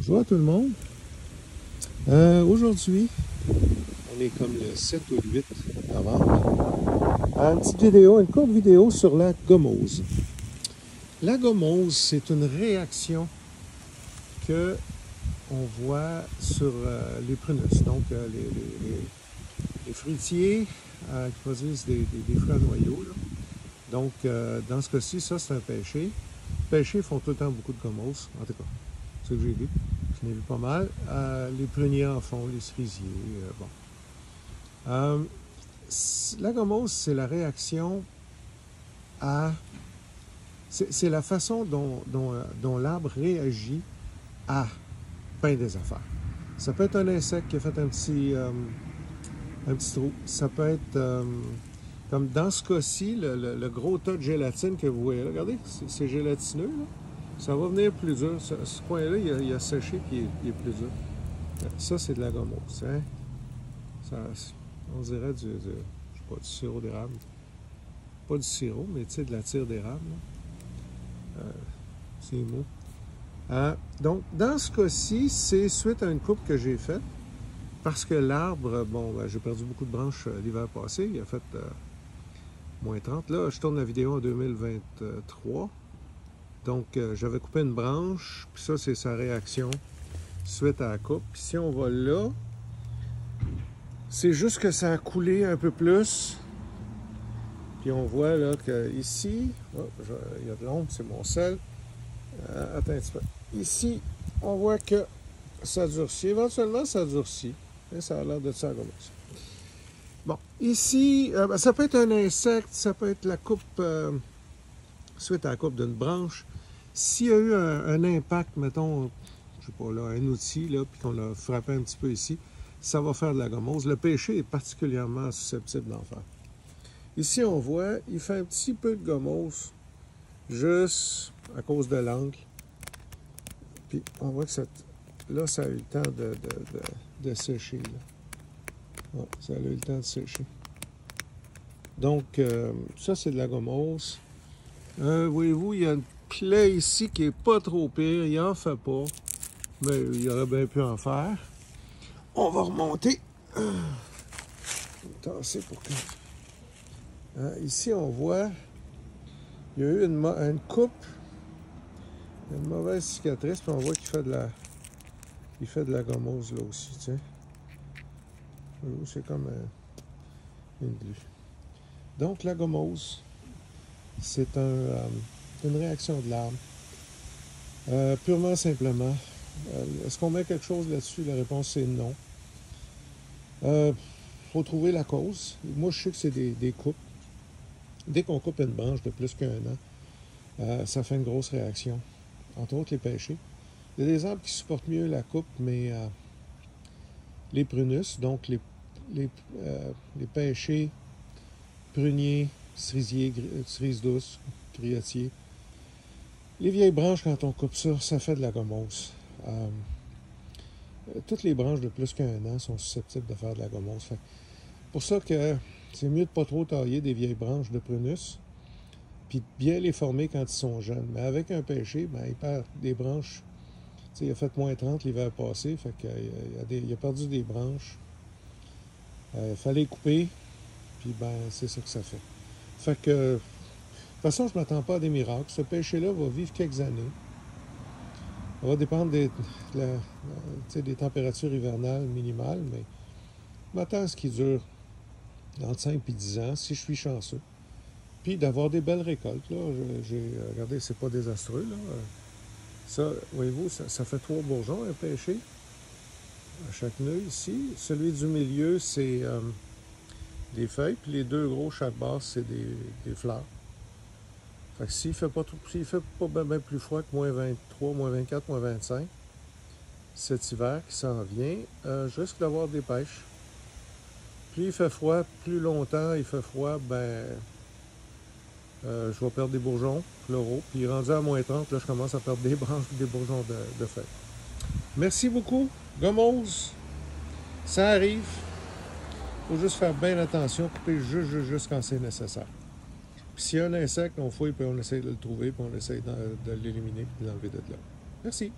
Bonjour à tout le monde. Aujourd'hui, on est comme le 7 ou le 8 novembre. Une petite vidéo, une courte vidéo sur la gomose. La gomose, c'est une réaction que on voit sur les prunus, donc les fruitiers qui produisent des fruits à noyaux. Là. Donc, dans ce cas-ci, ça, c'est un pêcher. Les pêchers font tout le temps beaucoup de gomose, en tout cas, c'est ce que j'ai vu. J'en ai vu pas mal. Les pruniers en font, les cerisiers, bon. La gomose, c'est la réaction à... C'est la façon dont l'arbre réagit à bien des affaires. Ça peut être un insecte qui a fait un petit trou. Ça peut être, comme dans ce cas-ci, le gros tas de gélatine que vous voyez là. Regardez, c'est gélatineux, là. Ça va venir plus dur. Ce coin-là, il a séché et il est plus dur. Ça, c'est de la gomose. Hein? Ça, on dirait je sais pas, du sirop d'érable. Pas du sirop, mais tu sais, de la tire d'érable. C'est mou. Donc, dans ce cas-ci, c'est suite à une coupe que j'ai faite. Parce que l'arbre, bon, ben, j'ai perdu beaucoup de branches l'hiver passé. Il a fait moins 30. Là, je tourne la vidéo en 2023. Donc, j'avais coupé une branche. Puis ça, c'est sa réaction suite à la coupe. Puis si on va là, c'est juste que ça a coulé un peu plus. Puis on voit là que ici, oh, il y a de l'ombre, c'est mon sel. Attends un petit peu. Ici, on voit que ça durcit. Éventuellement, ça durcit. Et ça a l'air de ça comme ça. Bon, ici, ben, ça peut être un insecte, ça peut être la coupe, suite à la coupe d'une branche. S'il y a eu un impact, mettons, je sais pas, là, un outil, là, puis qu'on a frappé un petit peu ici, ça va faire de la gomose. Le pêcher est particulièrement susceptible d'en faire. Ici, on voit, il fait un petit peu de gomose, juste à cause de l'angle. Puis, on voit que là, ça a eu le temps de sécher. Là. Ouais, ça a eu le temps de sécher. Donc, ça, c'est de la gomose. Voyez-vous, il y a une plaie ici qui est pas trop pire. Il en fait pas. Mais il aurait bien pu en faire. On va remonter. Tasser pour que... ici, on voit, il y a eu une coupe, une mauvaise cicatrice, puis on voit qu'il fait de la gomose là aussi, tiens. C'est comme une glu. Donc, la gomose, c'est une réaction de l'arbre. Purement simplement. Est-ce qu'on met quelque chose là-dessus? La réponse, c'est non. Faut trouver la cause. Moi, je sais que c'est des coupes. Dès qu'on coupe une branche de plus qu'un an, ça fait une grosse réaction. Entre autres, les pêchers. Il y a des arbres qui supportent mieux la coupe, mais les prunus, donc les pêchers, pruniers, cerisiers, cerises douces, griotiers. Les vieilles branches, quand on coupe ça, ça fait de la gomose. Toutes les branches de plus qu'un an sont susceptibles de faire de la gomose. C'est pour ça que c'est mieux de ne pas trop tailler des vieilles branches de prunus, puis de bien les former quand ils sont jeunes. Mais avec un pêcher, ben, il perd des branches. Tu sais, il a fait moins 30 l'hiver passé, fait qu'il a perdu des branches. Il fallait les couper, puis ben, c'est ça que ça fait. Fait que, de toute façon, je ne m'attends pas à des miracles. Ce pêcher-là va vivre quelques années. Ça va dépendre des températures hivernales minimales, mais je m'attends à ce qu'il dure entre 5 et 10 ans, si je suis chanceux. Puis d'avoir des belles récoltes. Là. Regardez, c'est pas désastreux. Là. Ça, voyez-vous, ça fait 3 bourgeons, un pêcher, à chaque nœud ici. Celui du milieu, c'est des feuilles, puis les deux gros, chaque base, c'est des fleurs. Fait que s'il fait pas bien plus froid que moins 23, moins 24, moins 25, cet hiver qui s'en vient, je risque d'avoir des pêches. Plus il fait froid, plus longtemps il fait froid, ben je vais perdre des bourgeons floraux. Puis rendu à moins 30, là, je commence à perdre des branches et des bourgeons de feuilles. Merci beaucoup. Gomose, ça arrive. Il faut juste faire bien attention, couper juste quand c'est nécessaire. Puis s'il y a un insecte, on fouille, puis on essaie de le trouver, puis on essaie de l'éliminer, puis de l'enlever de là. Merci.